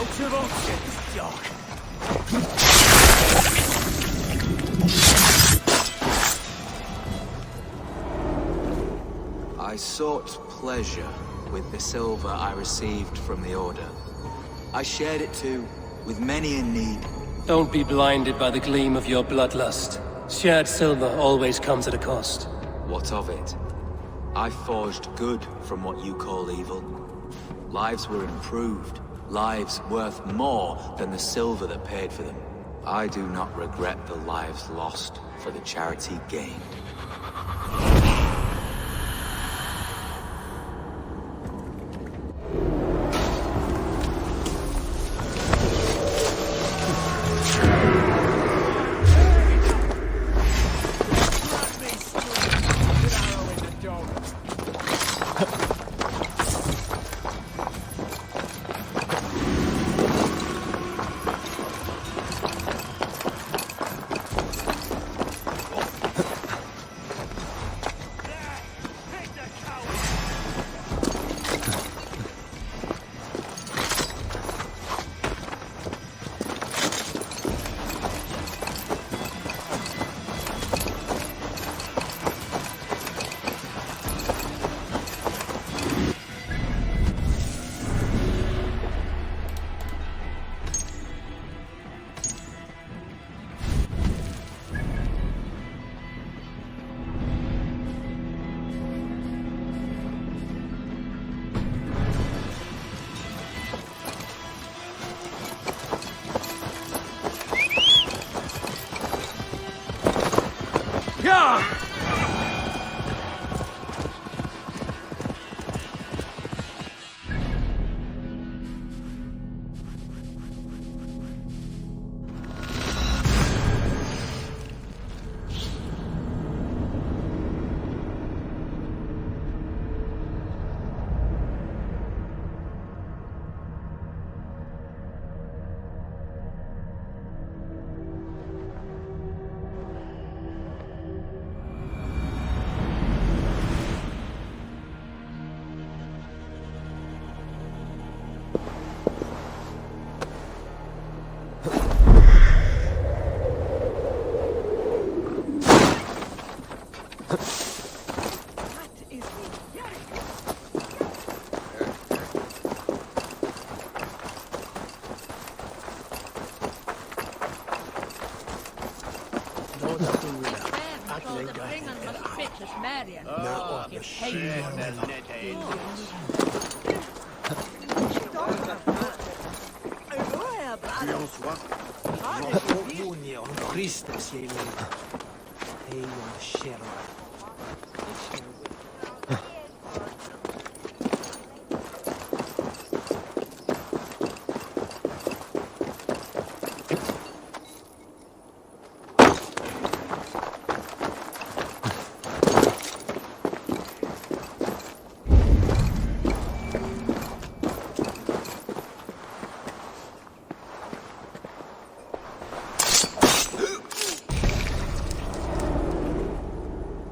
Out of options, Doc. I sought pleasure with the silver I received from the Order. I shared it too, with many in need. Don't be blinded by the gleam of your bloodlust. Shared silver always comes at a cost. What of it? I forged good from what you call evil. Lives were improved, lives worth more than the silver that paid for them. I do not regret the lives lost for the charity gained.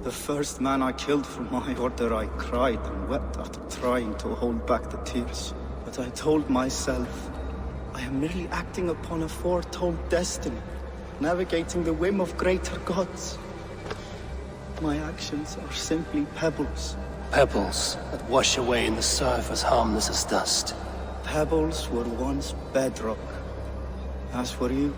The first man I killed for my order, I cried and wept after trying to hold back the tears. But I told myself, I am merely acting upon a foretold destiny, navigating the whim of greater gods. My actions are simply pebbles. Pebbles that wash away in the surf as harmless as dust. Pebbles were once bedrock. As for you.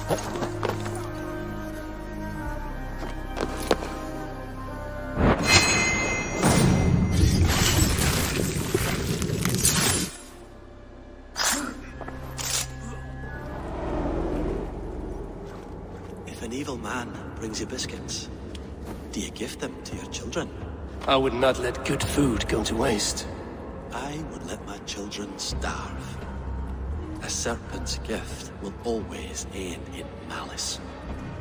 If an evil man brings you biscuits, do you give them to your children? I would not let good food go to waste. I would let my children starve. A serpent's gift will always end in malice.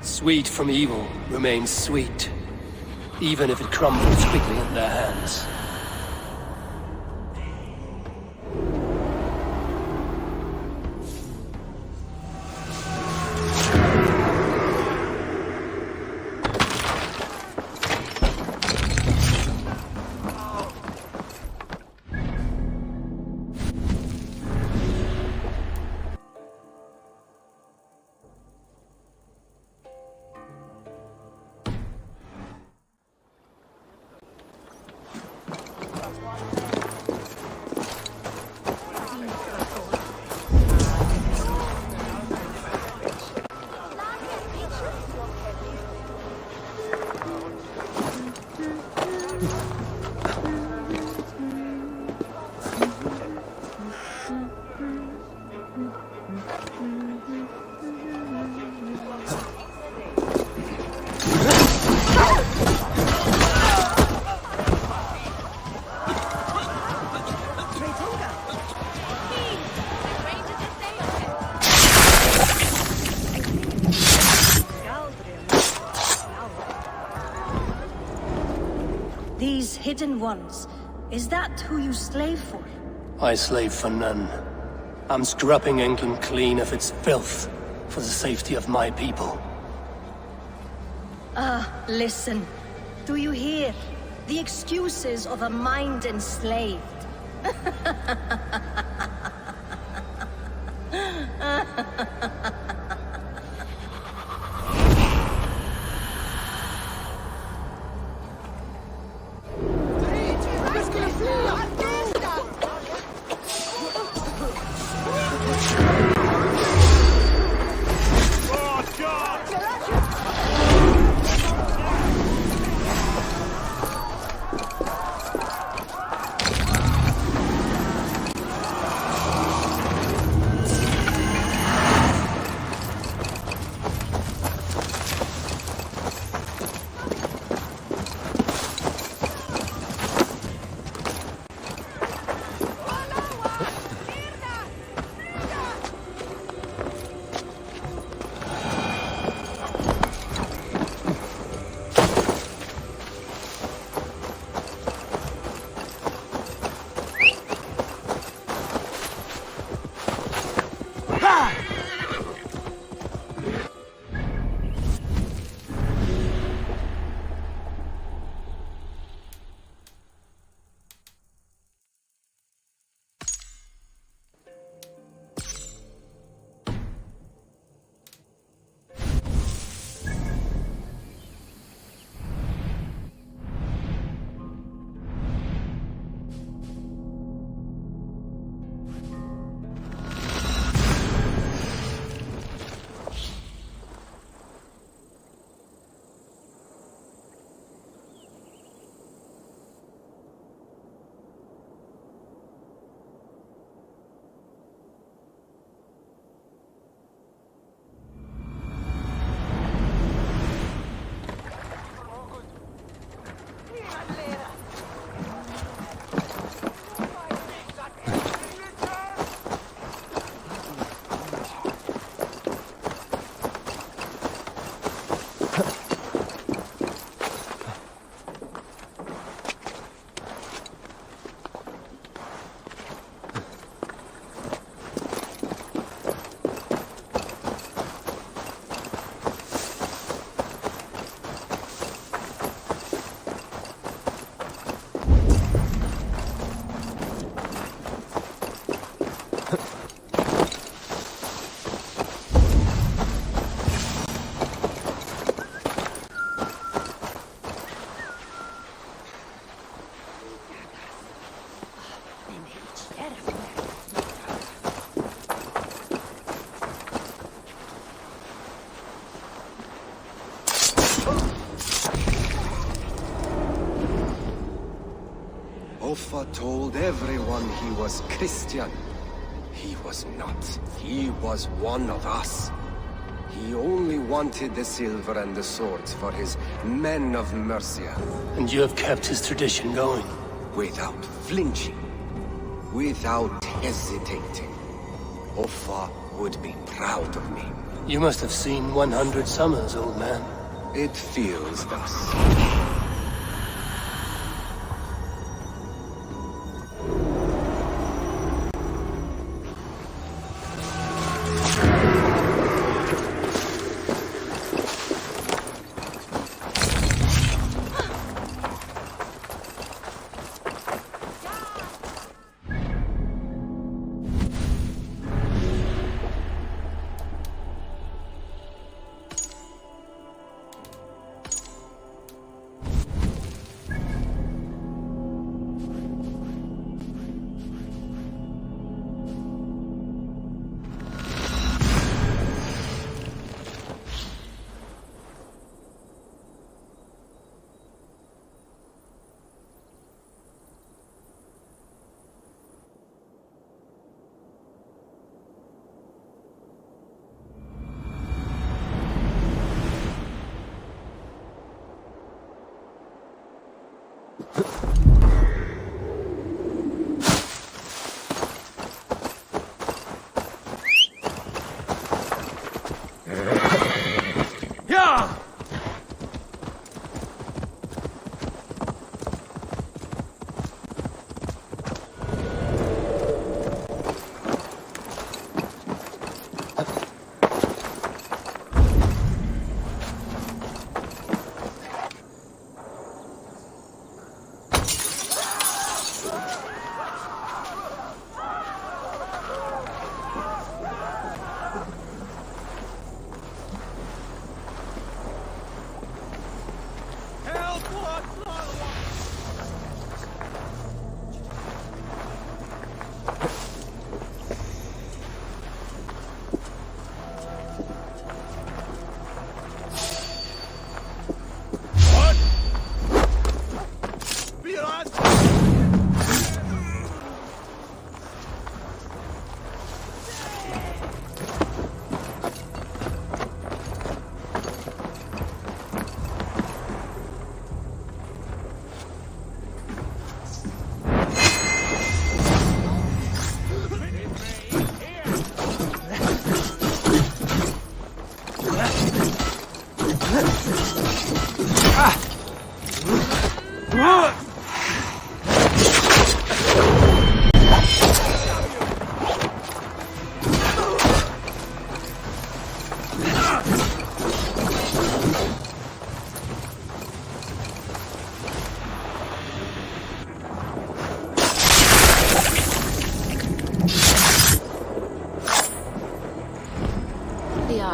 Sweet from evil remains sweet, even if it crumbles quickly in their hands. These hidden ones, is that who you slave for? I slave for none. I'm scrubbing England clean of its filth for the safety of my people. Listen. Do you hear? The excuses of a mind enslaved. Ulfa told everyone he was Christian. He was not. He was one of us. He only wanted the silver and the swords for his men of Mercia. And you have kept his tradition going. Without flinching. Without hesitating. Ulfa would be proud of me. You must have seen 100 summers, old man. It feels thus.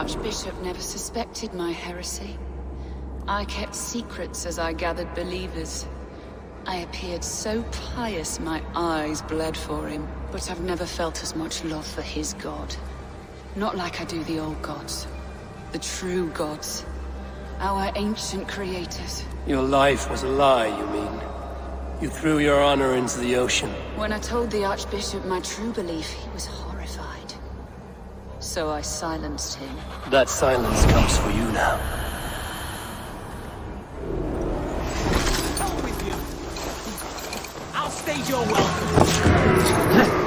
Archbishop never suspected my heresy. I kept secrets as I gathered believers. I appeared so pious my eyes bled for him, but I've never felt as much love for his god. Not like I do the old gods. The true gods. Our ancient creators. Your life was a lie, you mean? You threw your honor into the ocean. When I told the Archbishop my true belief, he was horrified. So I silenced him. That silence comes for you now. With you. I'll stage your welcome.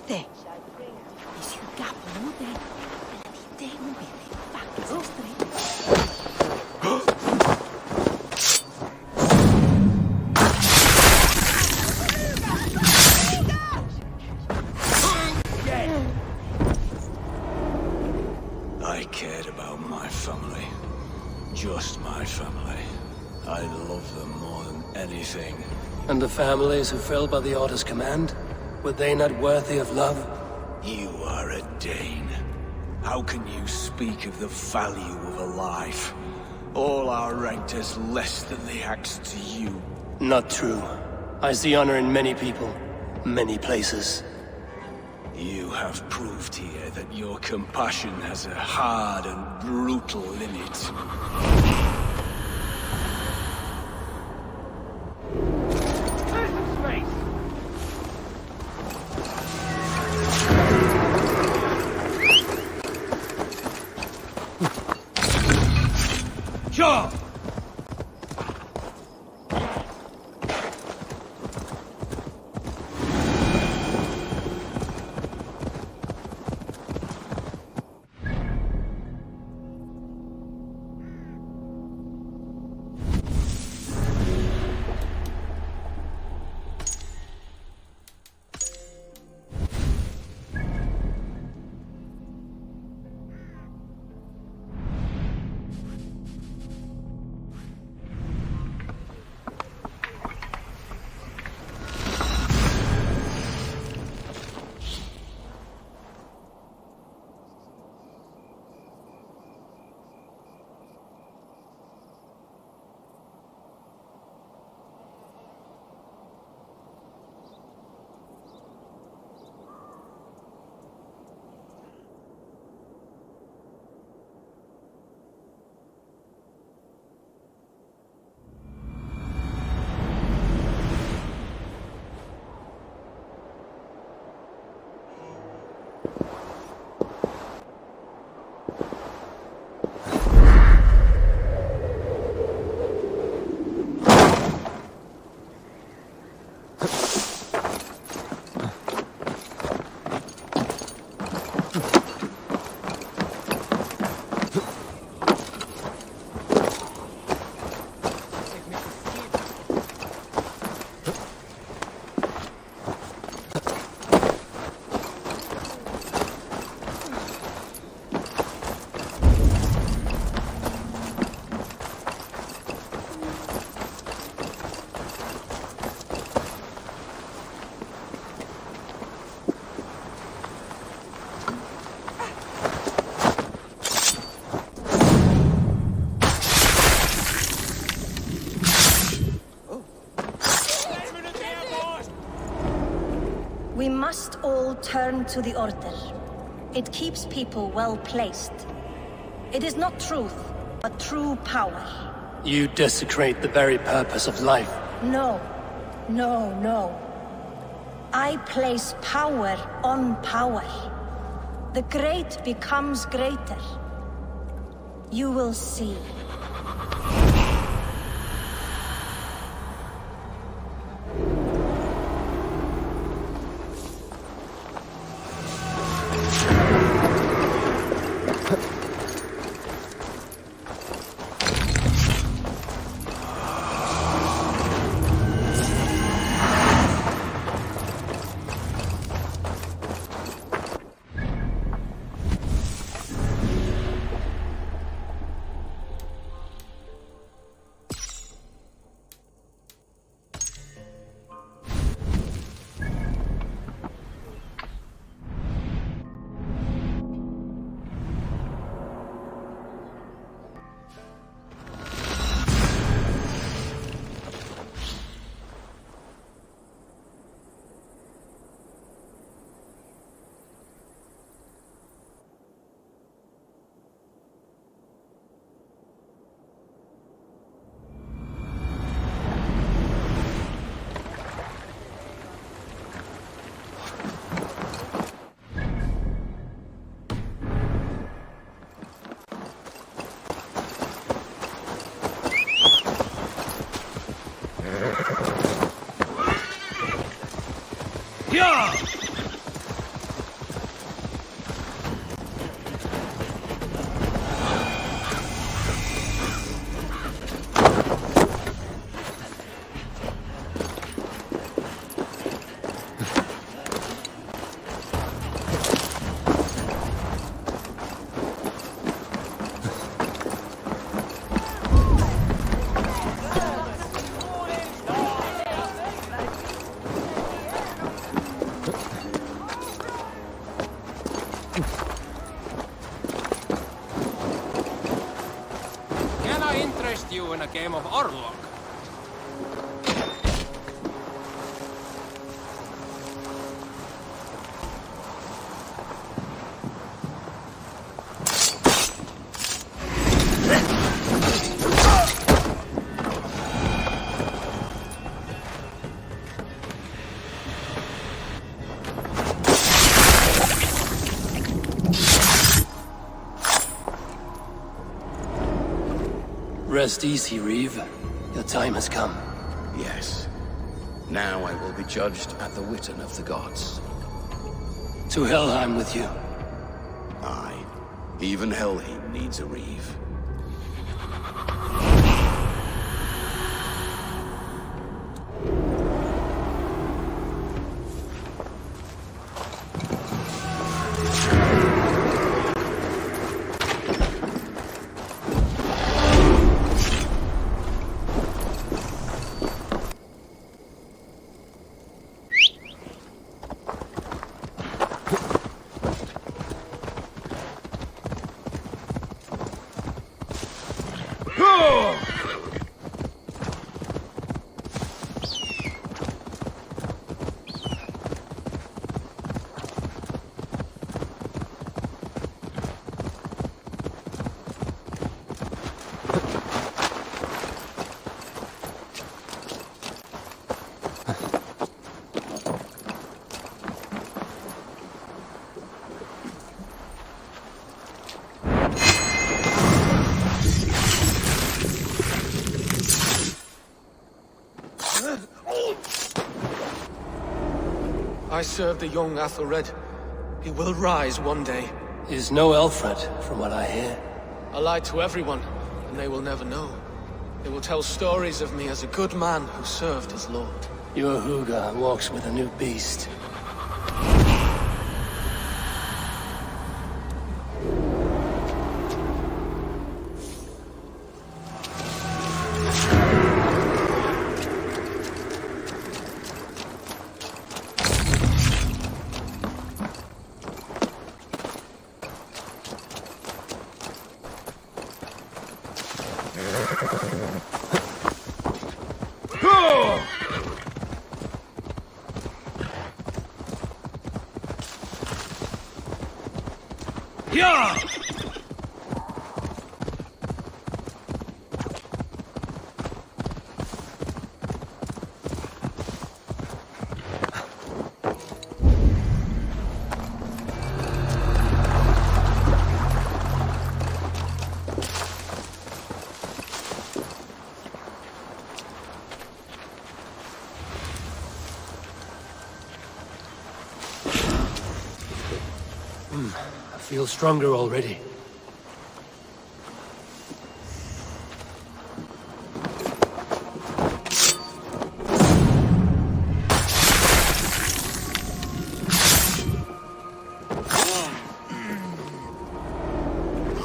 Fíjate. Y ciudad mude. La idea no viene. Back to straight. I cared about my family. Just my family. I love them more than anything. And the families who fell by the Order's command? Were they not worthy of love? You are a Dane. How can you speak of the value of a life? All are ranked as less than the axe to you. Not true. I see honor in many people, many places. You have proved here that your compassion has a hard and brutal limit. Sure! We must all turn to the Order. It keeps people well placed. It is not truth, but true power. You desecrate the very purpose of life. No. No, no. I place power on power. The great becomes greater. You will see. test you in a game of Orlok. Rest easy, Reeve. Your time has come. Yes. Now I will be judged at the Witten of the gods. To Helheim with you. Aye. Even Helheim needs a Reeve. I serve the young Athelred. He will rise one day. He's no Alfred, from what I hear. I lied to everyone, and they will never know. They will tell stories of me as a good man who served his lord. Your Huga walks with a new beast. I feel stronger already.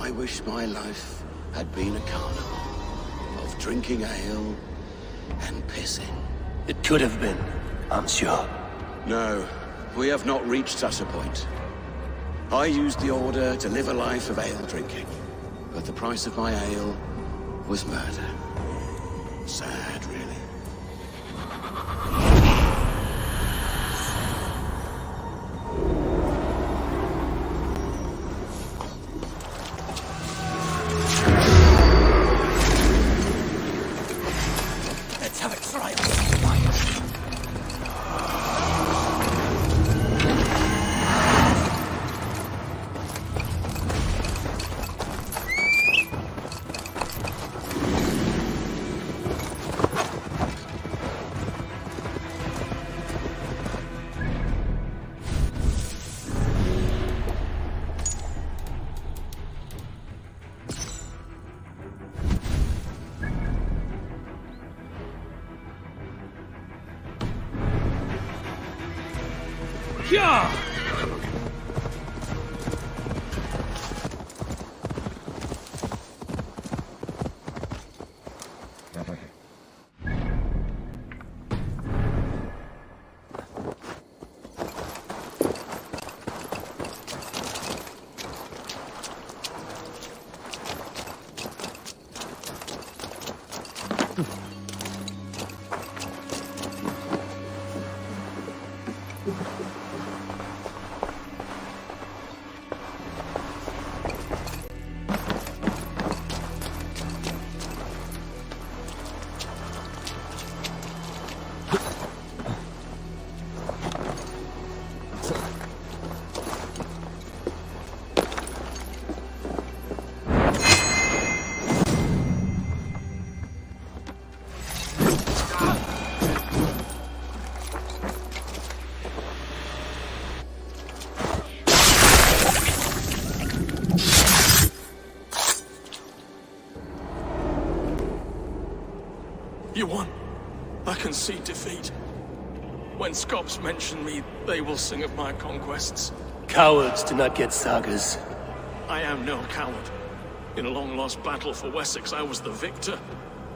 I wish my life had been a carnival of drinking ale and pissing. It could have been, I'm sure. No, we have not reached such a point. I used the order to live a life of ale drinking, but the price of my ale was murder. Sad, really. Let's have a trial. Yeah! You won. I concede defeat. When Scops mention me, they will sing of my conquests. Cowards do not get sagas. I am no coward. In a long-lost battle for Wessex, I was the victor.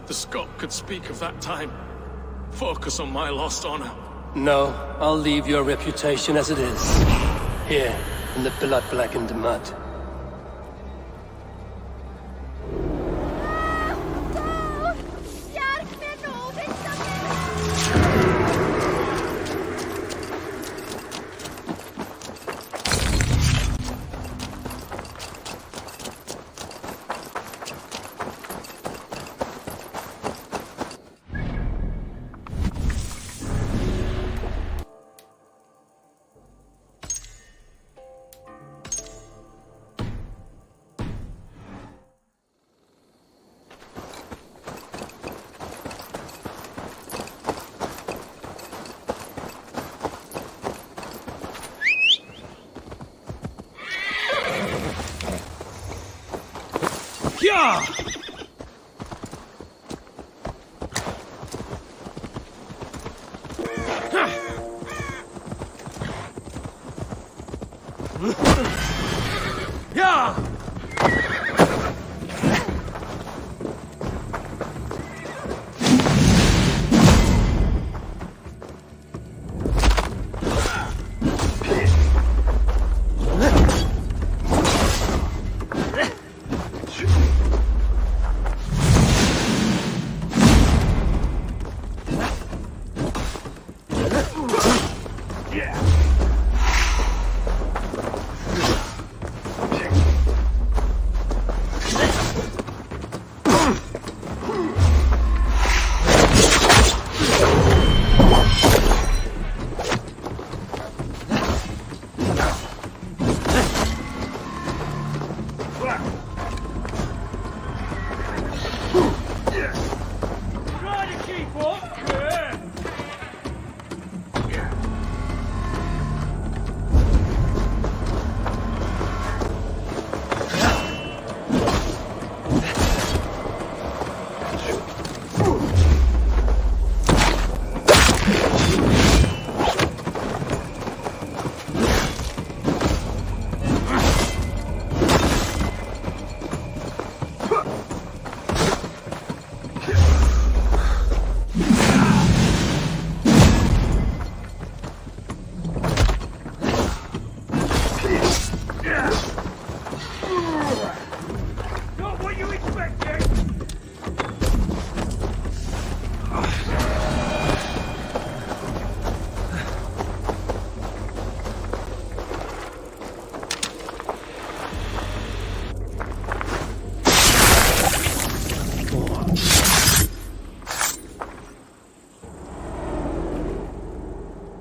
The Scot could speak of that time. Focus on my lost honor. No, I'll leave your reputation as it is. Here, in the blood-blackened mud. Yeah! Yeah!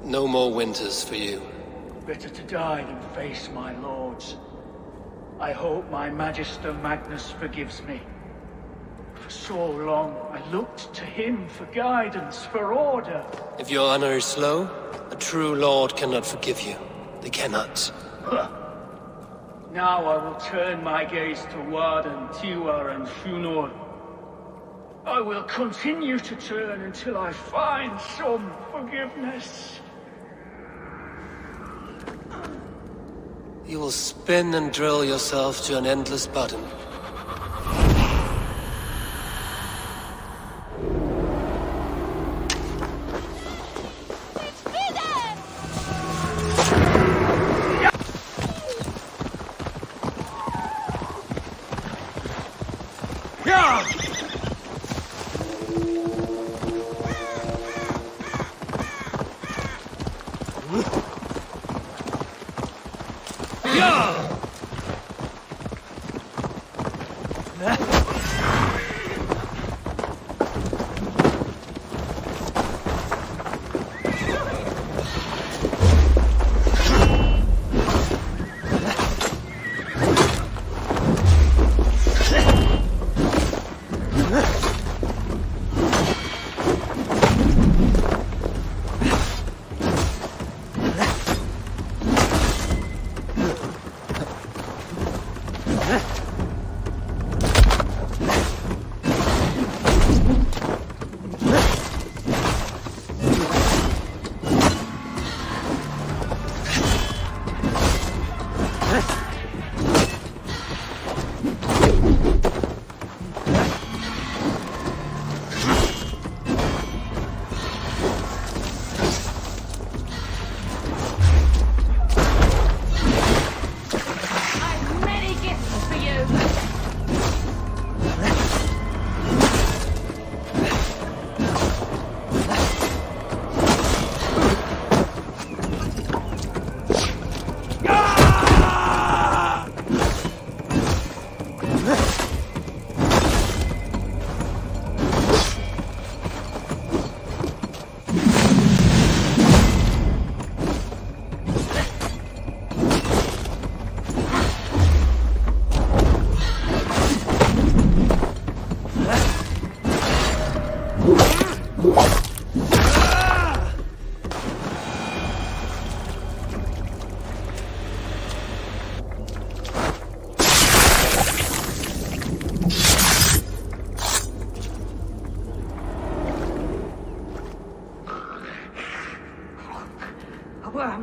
No more winters for you. Better to die than face my lords. I hope my Magister Magnus forgives me. For so long, I looked to him for guidance, for order. If your honor is slow, a true lord cannot forgive you. They cannot. Now I will turn my gaze to Warden, Tiwar, and Funor. I will continue to turn until I find some forgiveness. You will spin and drill yourself to an endless bottom.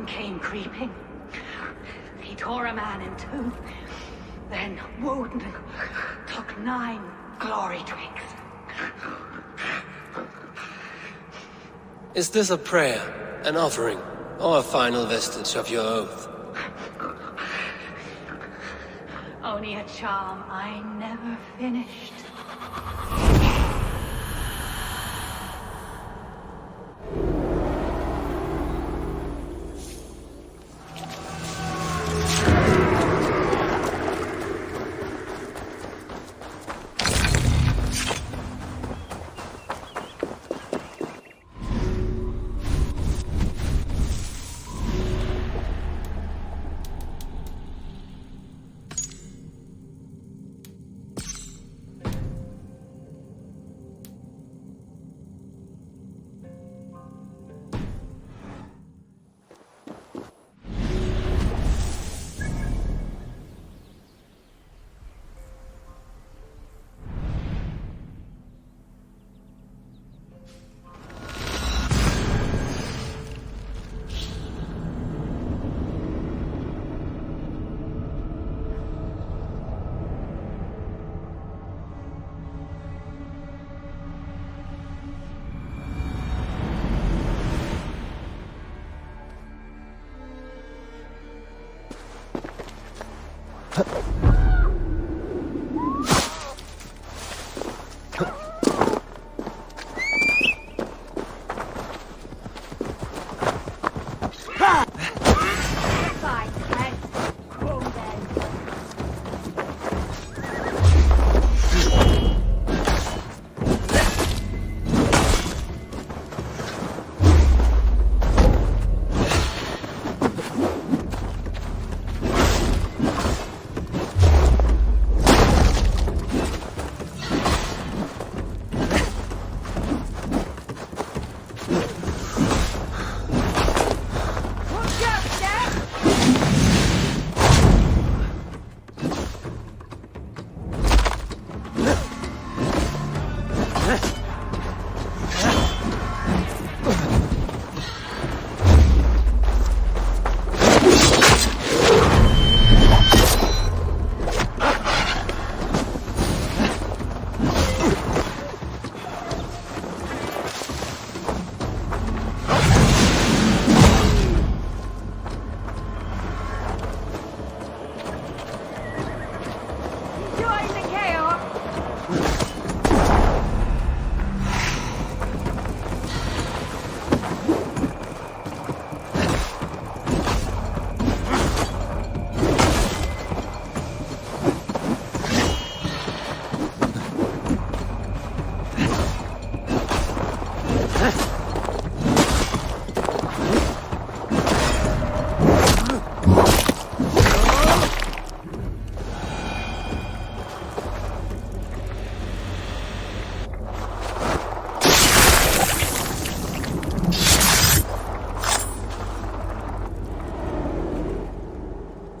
One came creeping. He tore a man in two. Then Woden took 9 glory twigs. Is this a prayer, an offering, or a final vestige of your oath? Only a charm I never finished.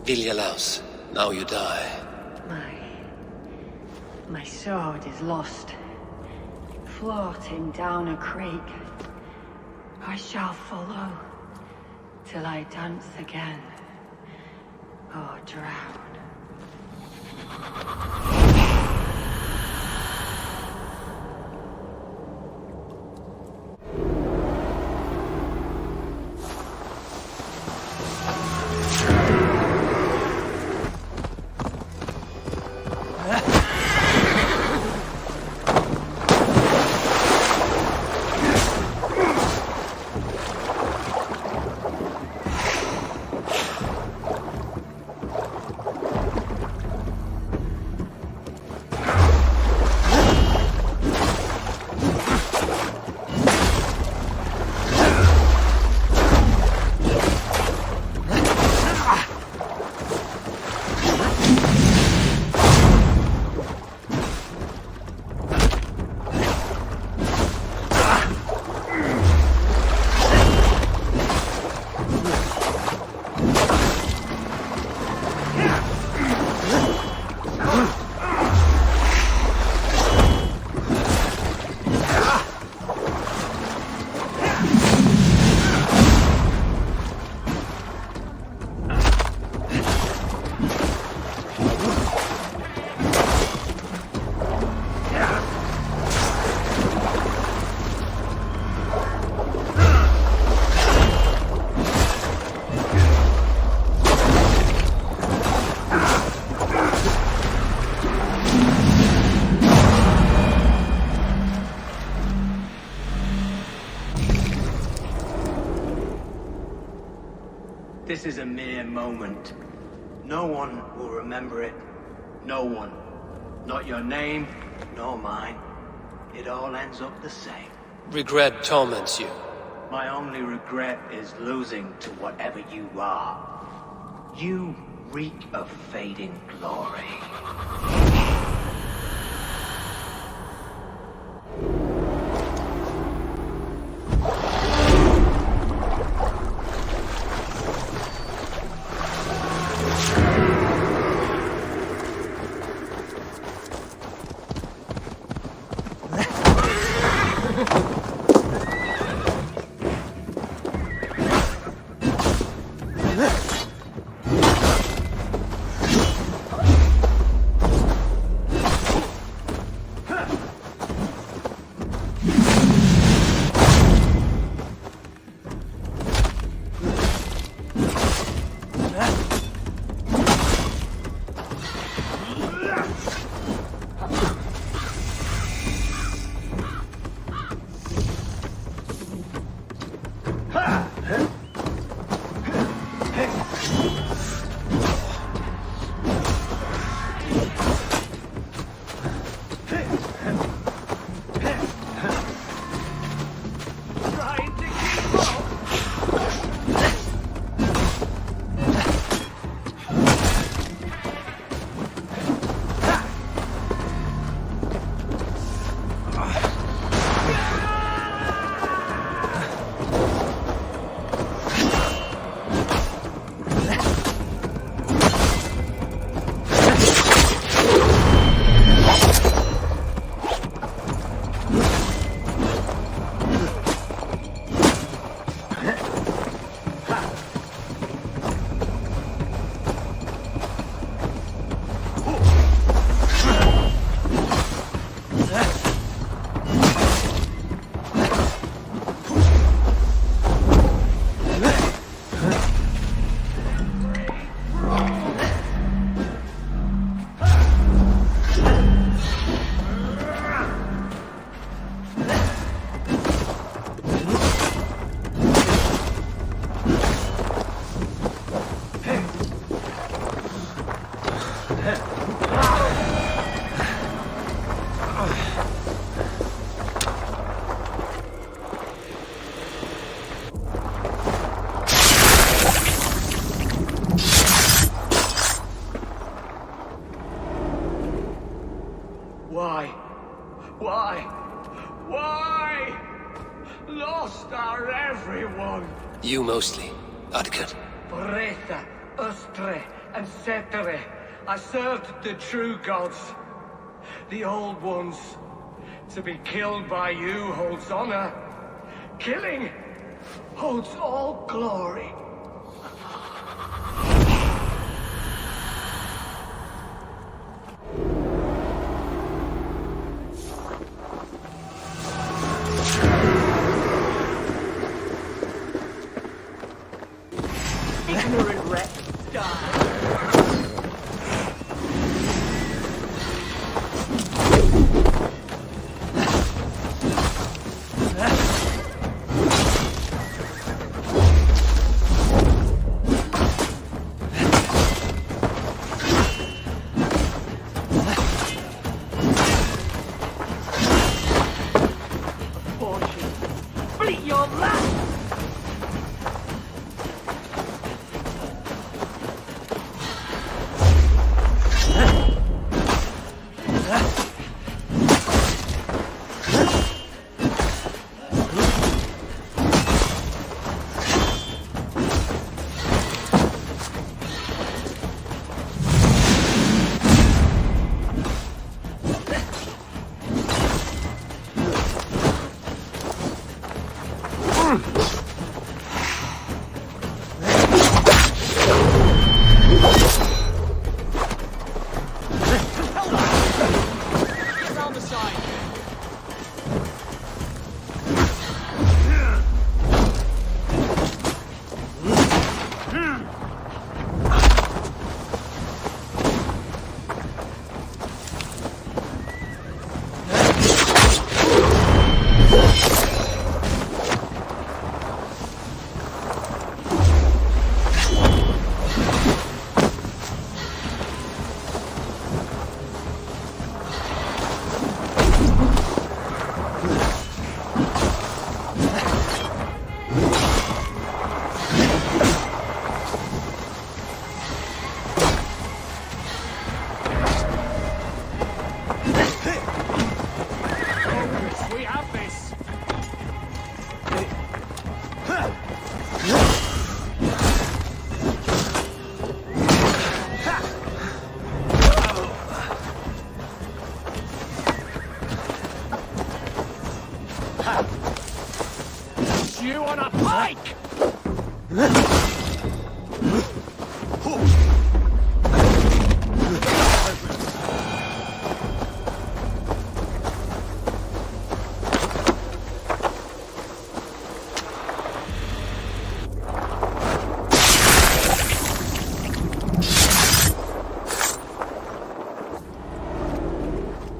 Vilja, now you die. My sword is lost. Floating down a creek. I shall follow till I dance again or drown. This is a mere moment. No one will remember it. No one. Not your name, nor mine. It all ends up the same. Regret torments you. My only regret is losing to whatever you are. You reek of fading glory. Why? Lost are everyone. You mostly, Adkut. Bretha, Ustre, and Setere. I served the true gods. The old ones. To be killed by you holds honor. Killing holds all glory. Ignorant wretch, die. you on a pike!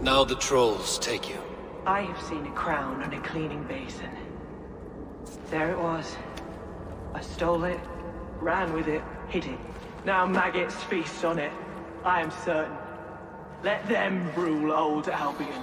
Now the trolls take you. I have seen a crown on a cleaning basin. There it was. I stole it, ran with it, hid it. Now maggots feast on it. I am certain. Let them rule old Albion.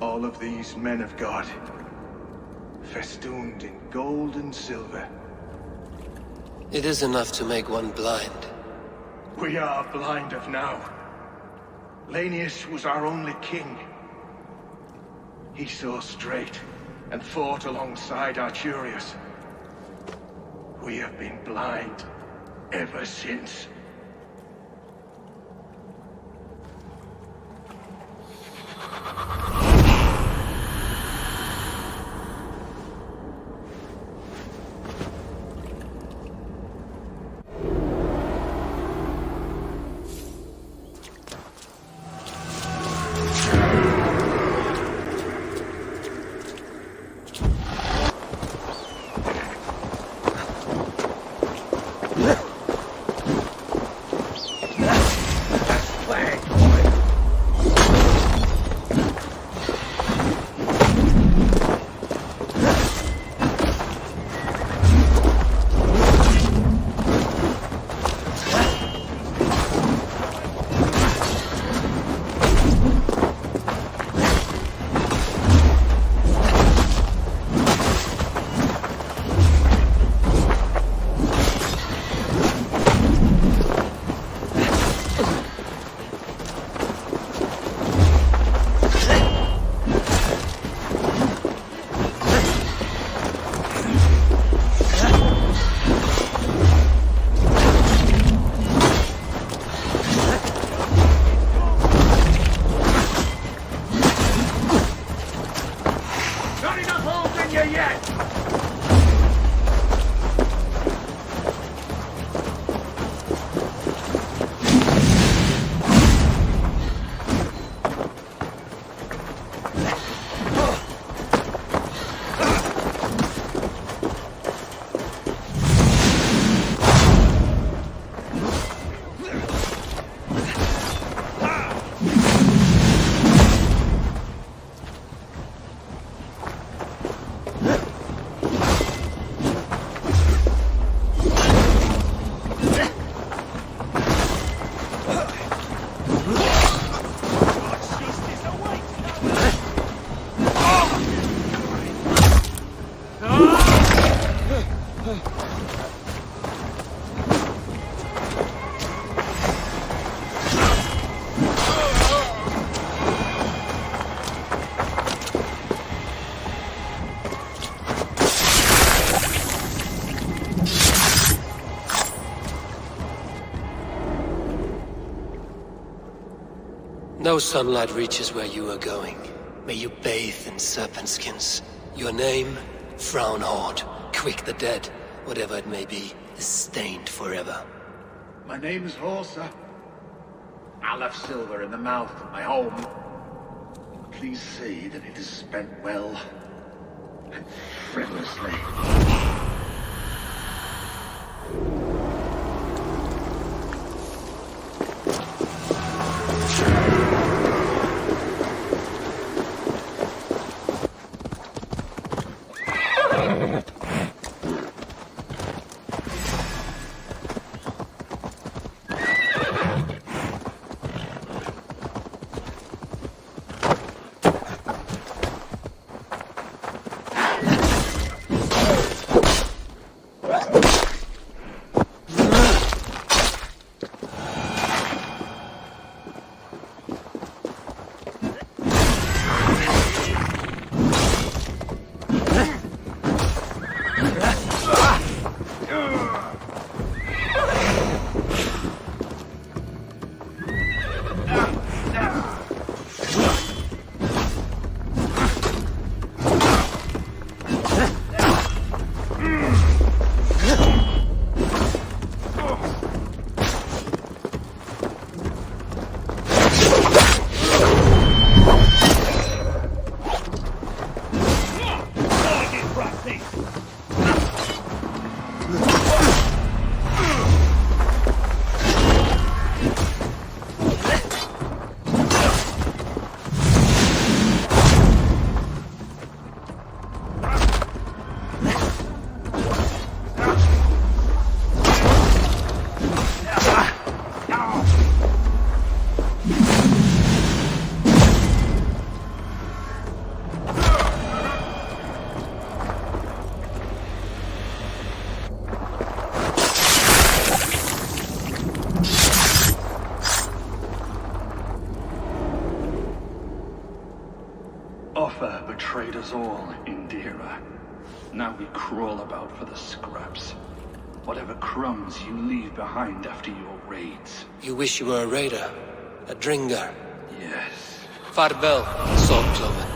All of these men of God, festooned in gold and silver. It is enough to make one blind. We are blind of now. Lanius was our only king. He saw straight and fought alongside Arturius. We have been blind ever since. No sunlight reaches where you are going. May you bathe in serpent skins. Your name, Frownhorde. Quick the dead, whatever it may be, is stained forever. My name's Horsa. I left silver in the mouth of my home. Please see that it is spent well and frivolously. Offa betrayed us all, Indira. Now we crawl about for the scraps. Whatever crumbs you leave behind after your raids. You wish you were a raider? A Dringar? Yes. Farvel, Salt Cloven.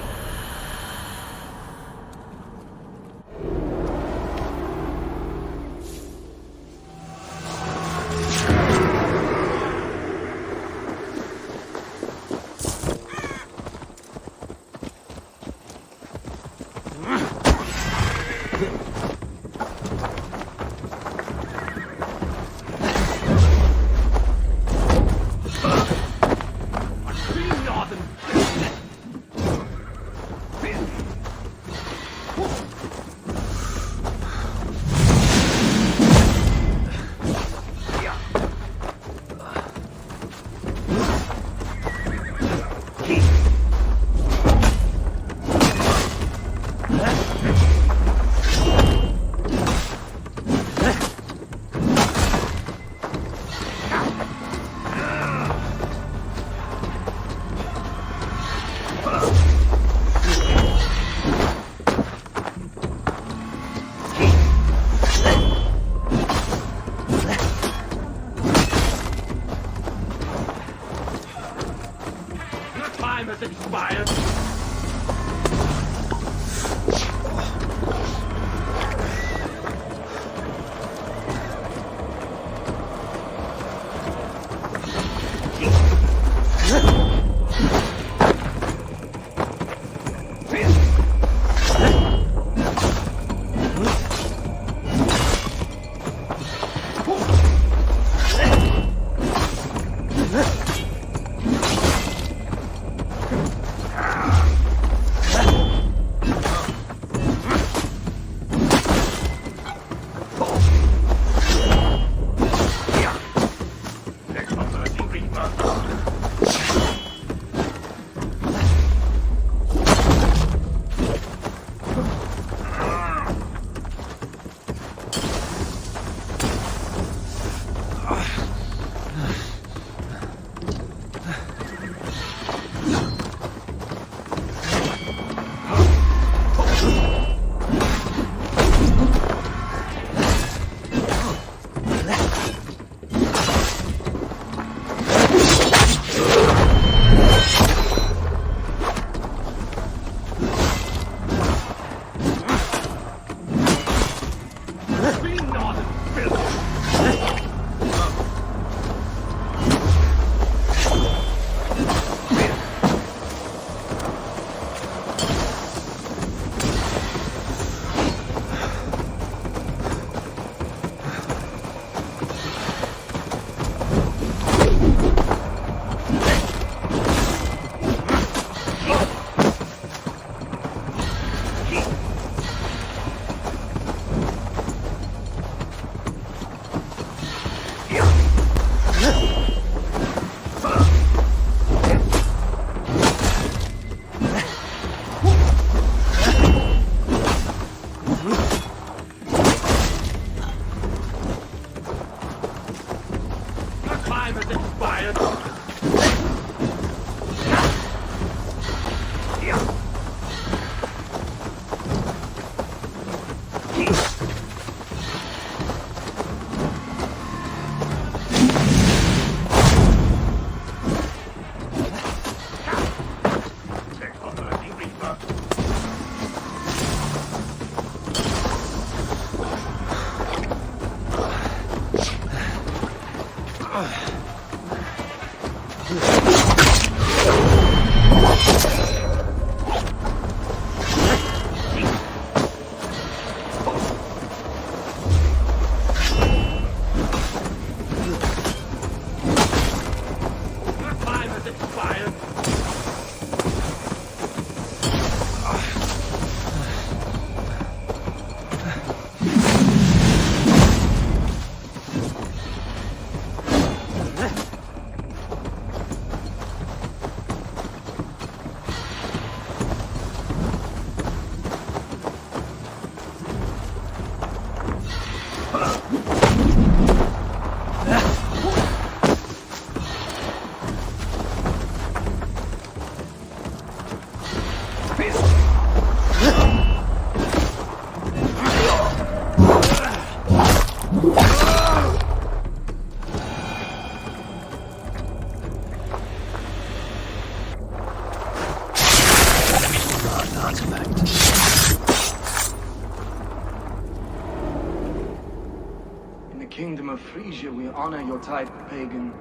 Kingdom of Frisia, we honor your type, pagan.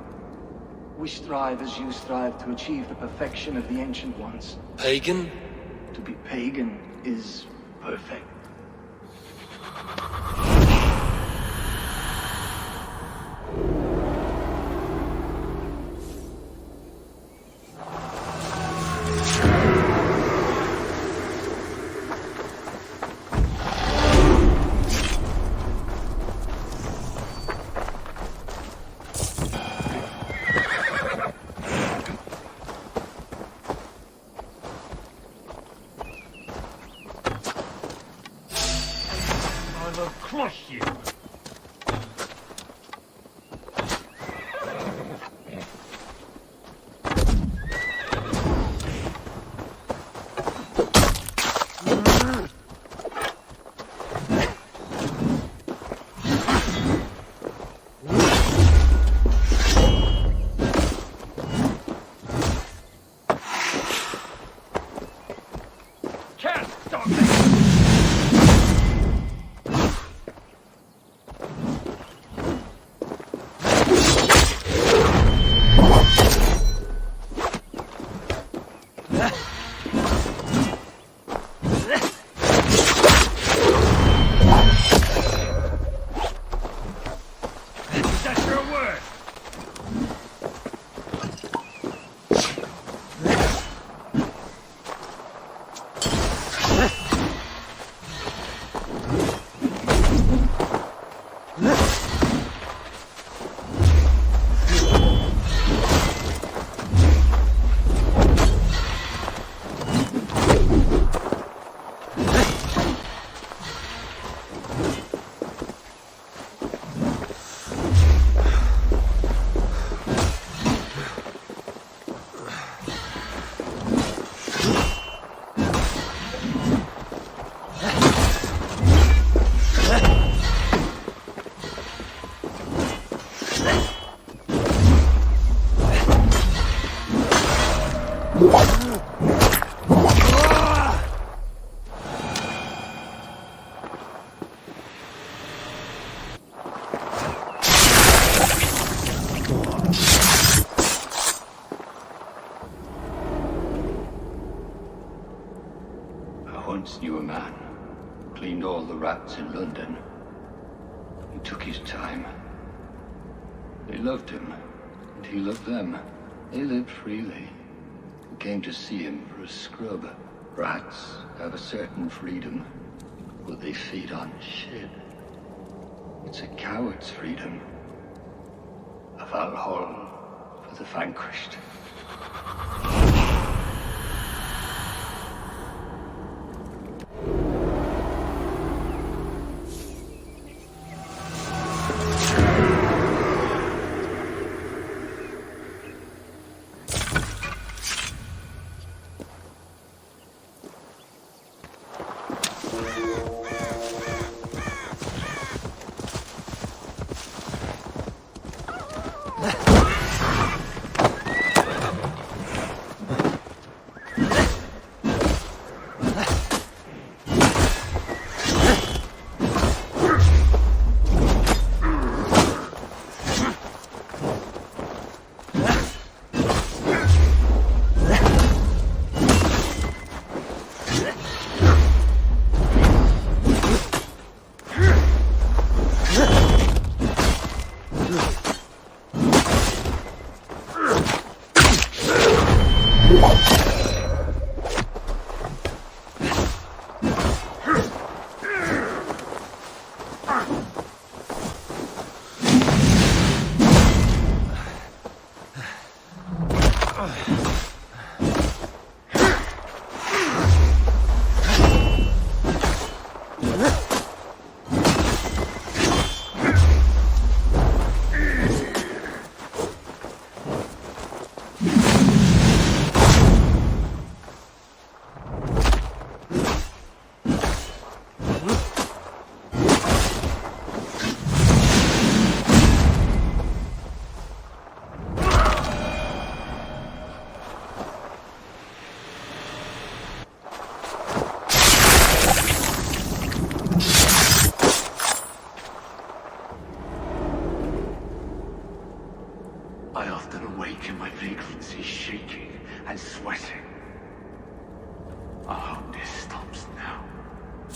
We strive as you strive to achieve the perfection of the Ancient Ones. Pagan? To be pagan is perfect. Crush you! Can't stop me! once knew a man who cleaned all the rats in London. He took his time. They loved him, and he loved them. They lived freely. We came to see him for a scrub. Rats have a certain freedom, but they feed on shit. It's a coward's freedom. A Valhalla for the vanquished.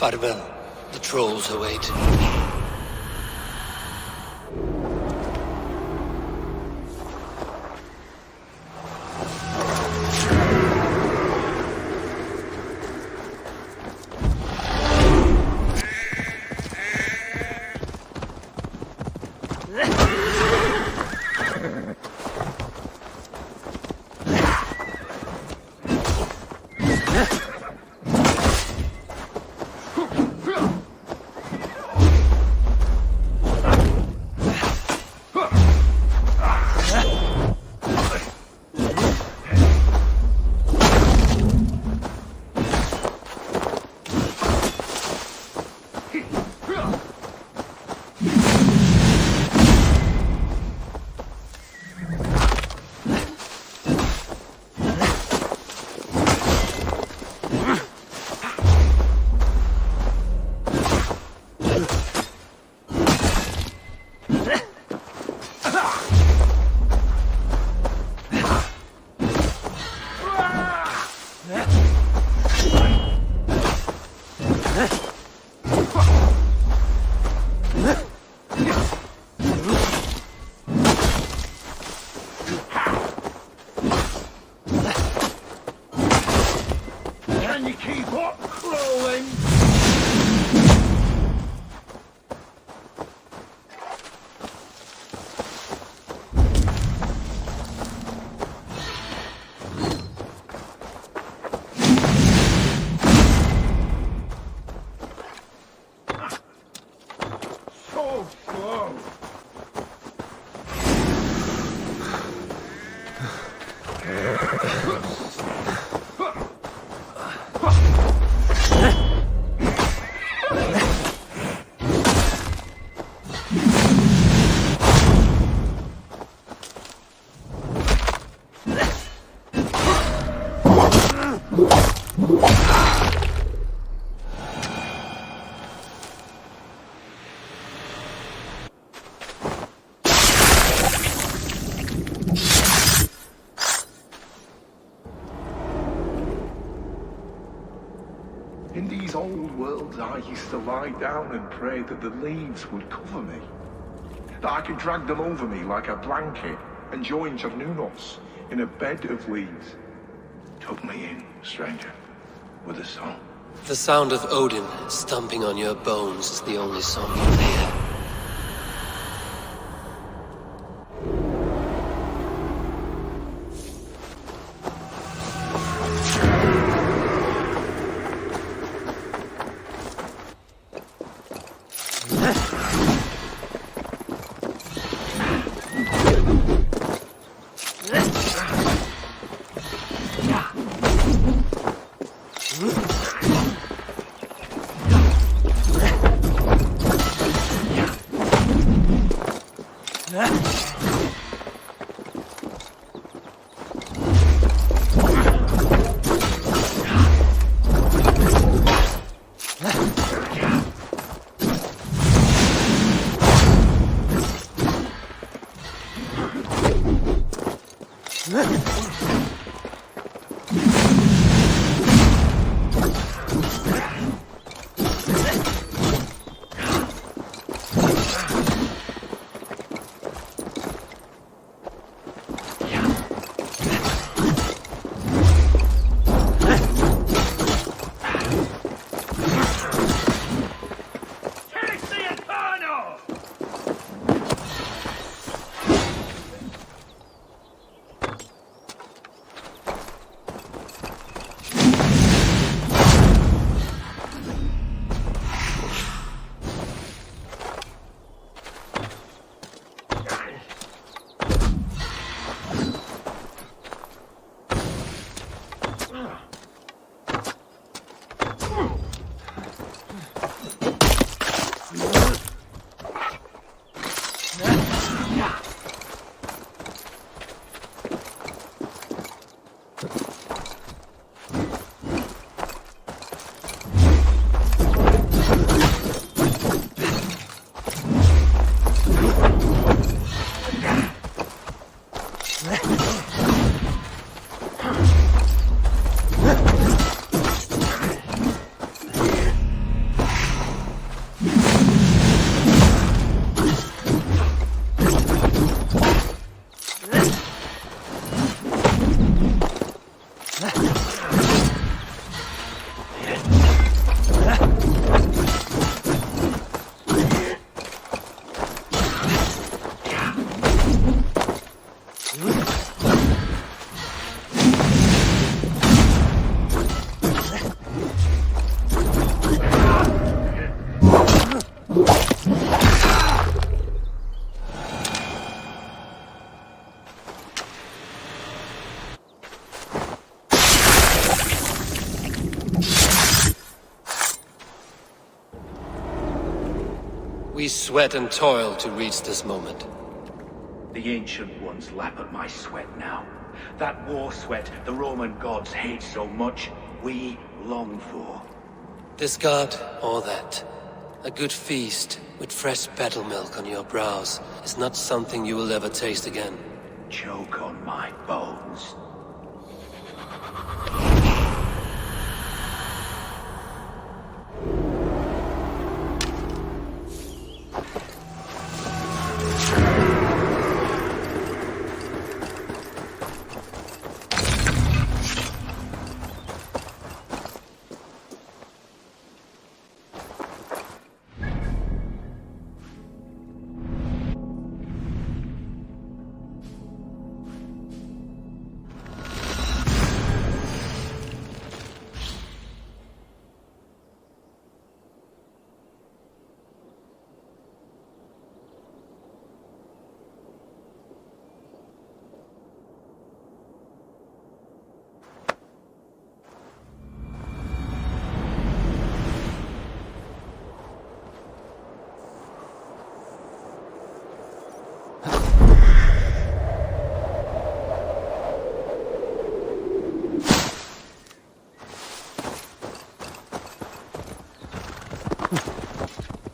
Farewell. The trolls await. Can you keep up crawling? So slow. In these old worlds, I used to lie down and pray that the leaves would cover me. That I could drag them over me like a blanket and join Cernunos in a bed of leaves. Tuck me in, stranger, with a song. The sound of Odin stomping on your bones is the only song you'll hear. We sweat and toil to reach this moment. The Ancient Ones lap at my sweat now. That war sweat the Roman gods hate so much, we long for. Discard all that. A good feast with fresh battle milk on your brows is not something you will ever taste again. Choke on my bones.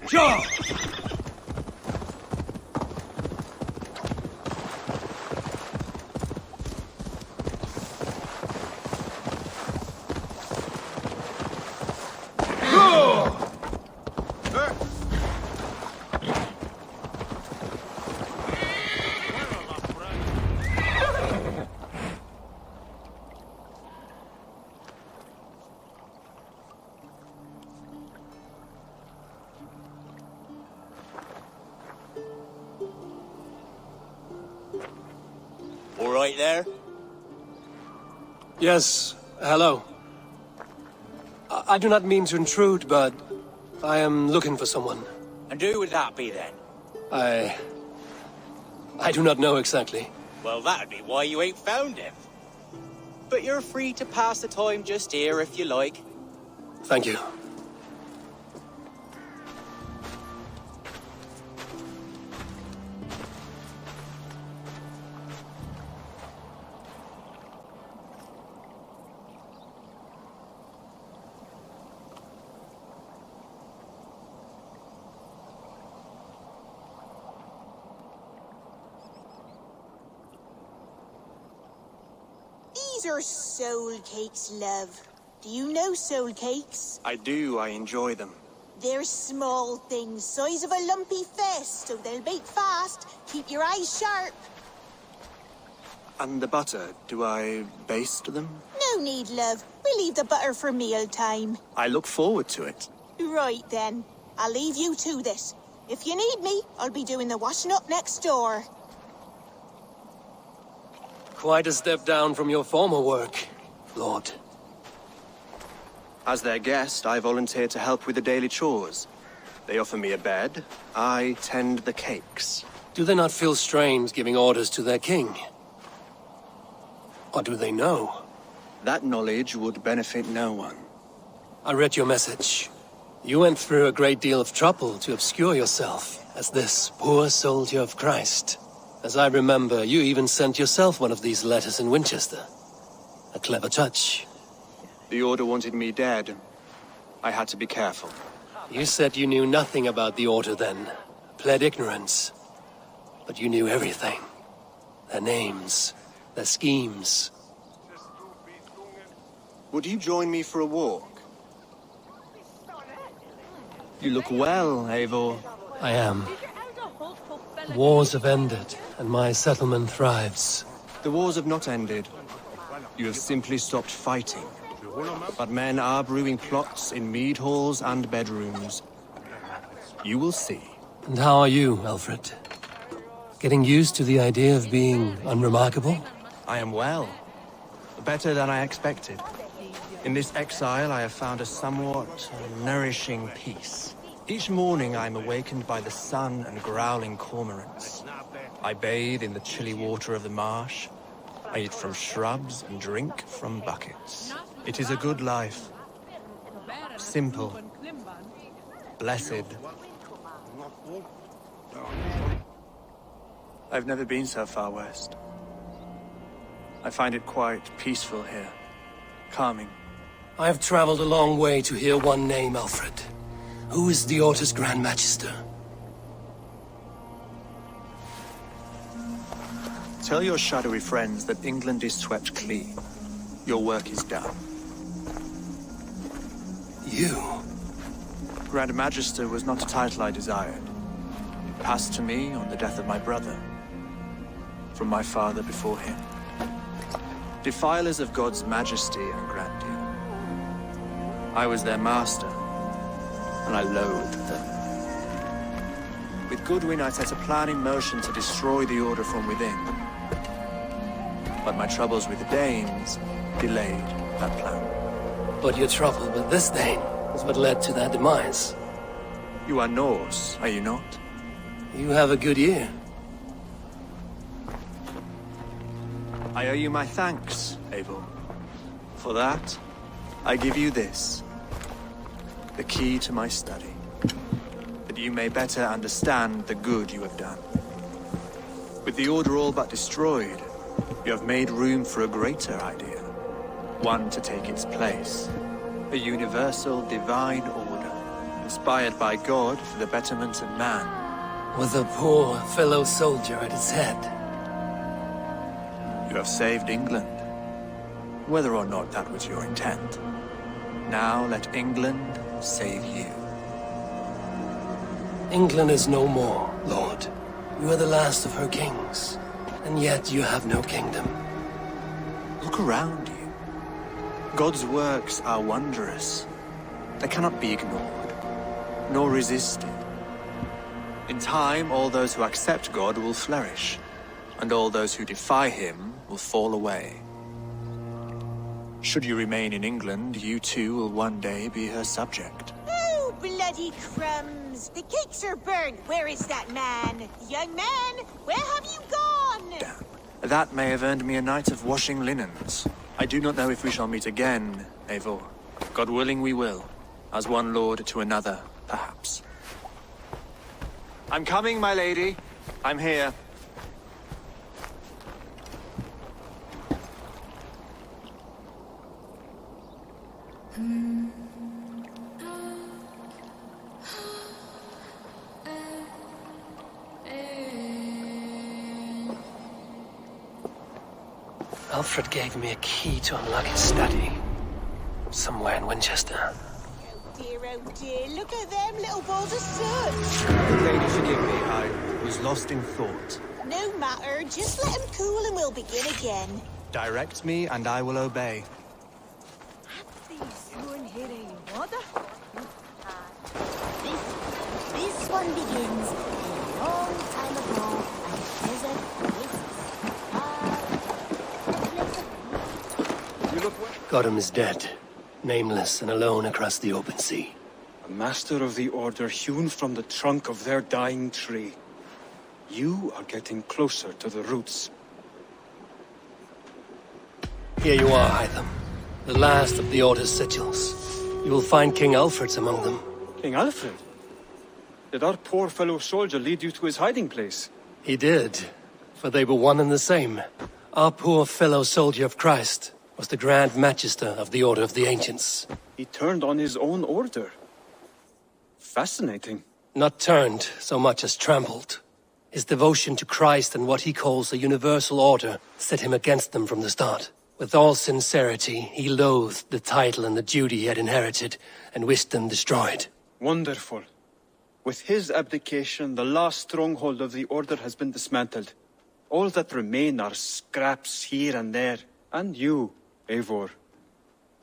Sure! All right there? Yes, hello. I do not mean to intrude, but I am looking for someone. And who would that be then? I do not know exactly. Well, that'd be why you ain't found him. But you're free to pass the time just here if you like. Thank you. These are soul cakes, love. Do you know soul cakes? I do. I enjoy them. They're small things, size of a lumpy fist, so they'll bake fast. Keep your eyes sharp. And the butter, do I baste them? No need, love. We'll leave the butter for mealtime. I look forward to it. Right then. I'll leave you to this. If you need me, I'll be doing the washing up next door. Quite a step down from your former work, Lord. As their guest, I volunteer to help with the daily chores. They offer me a bed. I tend the cakes. Do they not feel strange giving orders to their king? Or do they know? That knowledge would benefit no one. I read your message. You went through a great deal of trouble to obscure yourself as this poor soldier of Christ. As I remember, you even sent yourself one of these letters in Winchester. A clever touch. The Order wanted me dead. I had to be careful. You said you knew nothing about the Order then. Pled ignorance. But you knew everything. Their names, their schemes. Would you join me for a walk? You look well, Eivor. I am. Wars have ended, and my settlement thrives. The wars have not ended. You have simply stopped fighting. But men are brewing plots in mead halls and bedrooms. You will see. And how are you, Alfred? Getting used to the idea of being unremarkable? I am well. Better than I expected. In this exile, I have found a somewhat nourishing peace. Each morning, I am awakened by the sun and growling cormorants. I bathe in the chilly water of the marsh. I eat from shrubs and drink from buckets. It is a good life. Simple. Blessed. I've never been so far west. I find it quite peaceful here. Calming. I have traveled a long way to hear one name, Alfred. Who is the Order's Grand Magister? Tell your shadowy friends that England is swept clean. Your work is done. You? Grand Magister was not a title I desired. It passed to me on the death of my brother. From my father before him. Defilers of God's majesty and grandeur. I was their master, and I loathed them. With Goodwin, I set a plan in motion to destroy the Order from within. But my troubles with the Danes delayed that plan. But your trouble with this Dane is what led to their demise. You are Norse, are you not? You have a good ear. I owe you my thanks, Eivor. For that, I give you this. The key to my study. That you may better understand the good you have done. With the Order all but destroyed, you have made room for a greater idea. One to take its place. A universal divine order, inspired by God for the betterment of man. With a poor fellow soldier at its head. You have saved England, whether or not that was your intent. Now let England save you. England is no more, Lord. You are the last of her kings, and yet you have no kingdom. Look around you. God's works are wondrous. They cannot be ignored, nor resisted. In time, all those who accept God will flourish, and all those who defy him will fall away. Should you remain in England, you too will one day be her subject. Oh, bloody crumbs! The cakes are burnt! Where is that man? Young man, where have you gone? Damn. That may have earned me a night of washing linens. I do not know if we shall meet again, Eivor. God willing we will. As one lord to another, perhaps. I'm coming, my lady. I'm here. Alfred gave me a key to unlock his study. Somewhere in Winchester. Oh dear, look at them little balls of soot! Lady, forgive me, I was lost in thought. No matter, just let him cool and we'll begin again. Direct me and I will obey. This one begins a long time ago on a desert. Godham is dead, nameless and alone across the open sea. A master of the Order hewn from the trunk of their dying tree. You are getting closer to the roots. Here you are, Hytham. The last of the Order's sigils. You will find King Alfred's among them. King Alfred? Did our poor fellow soldier lead you to his hiding place? He did, for they were one and the same. Our poor fellow soldier of Christ was the Grand Magister of the Order of the Ancients. He turned on his own order. Fascinating. Not turned so much as trampled. His devotion to Christ and what he calls a universal order set him against them from the start. With all sincerity, he loathed the title and the duty he had inherited, and wished them destroyed. Wonderful. With his abdication, the last stronghold of the Order has been dismantled. All that remain are scraps here and there. And you, Eivor.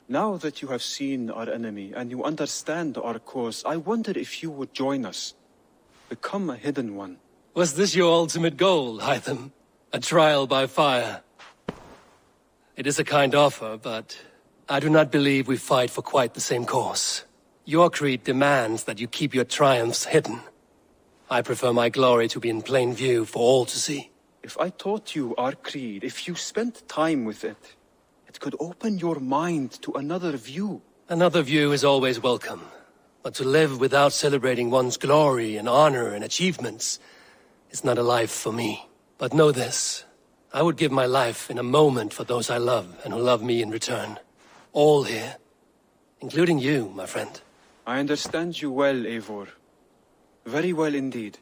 Now that you have seen our enemy and you understand our cause, I wonder if you would join us. Become a hidden one. Was this your ultimate goal, Hytham? A trial by fire? It is a kind offer, but I do not believe we fight for quite the same cause. Your creed demands that you keep your triumphs hidden. I prefer my glory to be in plain view for all to see. If I taught you our creed, if you spent time with it, it could open your mind to another view. Another view is always welcome. But to live without celebrating one's glory and honor and achievements is not a life for me. But know this, I would give my life in a moment for those I love and who love me in return. All here, including you, my friend. I understand you well, Eivor. Very well indeed.